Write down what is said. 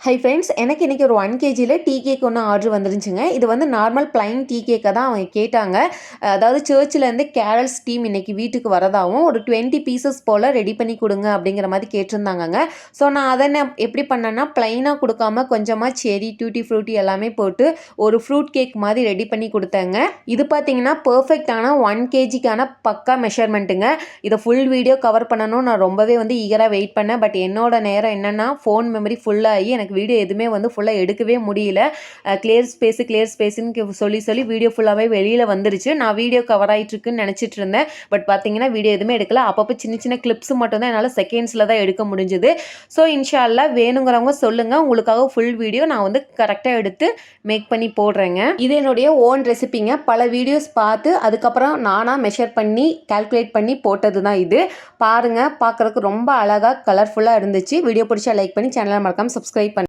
Hi friends, எனக்கு இன்றைக்கி ஒரு 1 கேஜியில் டீ கேக் ஒன்று ஆர்டர் வந்துருந்துச்சுங்க. இது வந்து நார்மல் ப்ளைன் டீ கேக்கை தான் அவங்க கேட்டாங்க. அதாவது சர்ச்சிலேருந்து கேரல்ஸ் டீம் இன்றைக்கி வீட்டுக்கு வரதாகவும் ஒரு 20 பீசஸ் போல் ரெடி பண்ணி கொடுங்க அப்படிங்கிற மாதிரி கேட்டிருந்தாங்கங்க. ஸோ நான் அதை எப்படி பண்ணேன்னா, ப்ளைனாக கொடுக்காம கொஞ்சமாக செரி, டியூட்டி ஃப்ரூட்டி எல்லாமே போட்டு ஒரு ஃப்ரூட் கேக் மாதிரி ரெடி பண்ணி கொடுத்தேங்க. இது பார்த்தீங்கன்னா பர்ஃபெக்டான 1 கேஜிக்கான பக்கா மெஷர்மெண்ட்டுங்க. இதை ஃபுல் வீடியோ கவர் பண்ணணும் நான் ரொம்பவே வந்து ஈகராக வெயிட் பண்ணேன். பட் என்னோட நேரம் என்னென்னா ஃபோன் மெமரி ஃபுல்லாகி எனக்கு வீடியோ எதுவுமே வந்து ஃபுல்லாக எடுக்கவே முடியல. கிளியர் ஸ்பேஸுன்னு சொல்லி வீடியோ ஃபுல்லாகவே வெளியில் வந்துருச்சு. நான் வீடியோ கவர் ஆகிட்டுருக்குன்னு நினச்சிட்டு இருந்தேன். பட் பார்த்தீங்கன்னா வீடியோ எதுவுமே எடுக்கல. அப்பப்போ சின்ன சின்ன கிளிப்ஸ் மட்டும் தான் என்னால் செகண்ட்ஸில் தான் எடுக்க முடிஞ்சுது. ஸோ இன்ஷா அல்லா வேணுங்கிறவங்க சொல்லுங்கள், உங்களுக்காக ஃபுல் வீடியோ நான் வந்து கரெக்டாக எடுத்து மேக் பண்ணி போடுறேங்க. இது என்னுடைய ஓன் ரெசிபிங்க. பல வீடியோஸ் பார்த்து அதுக்கப்புறம் நானாக மெஷர் பண்ணி கால்குலேட் பண்ணி போட்டது தான் இது. பாருங்கள், பார்க்குறதுக்கு ரொம்ப அழகாக கலர்ஃபுல்லாக இருந்துச்சு. வீடியோ பிடிச்சா லைக் பண்ணி சேனலை மறக்காமல் சப்ஸ்கிரைப் பண்ணி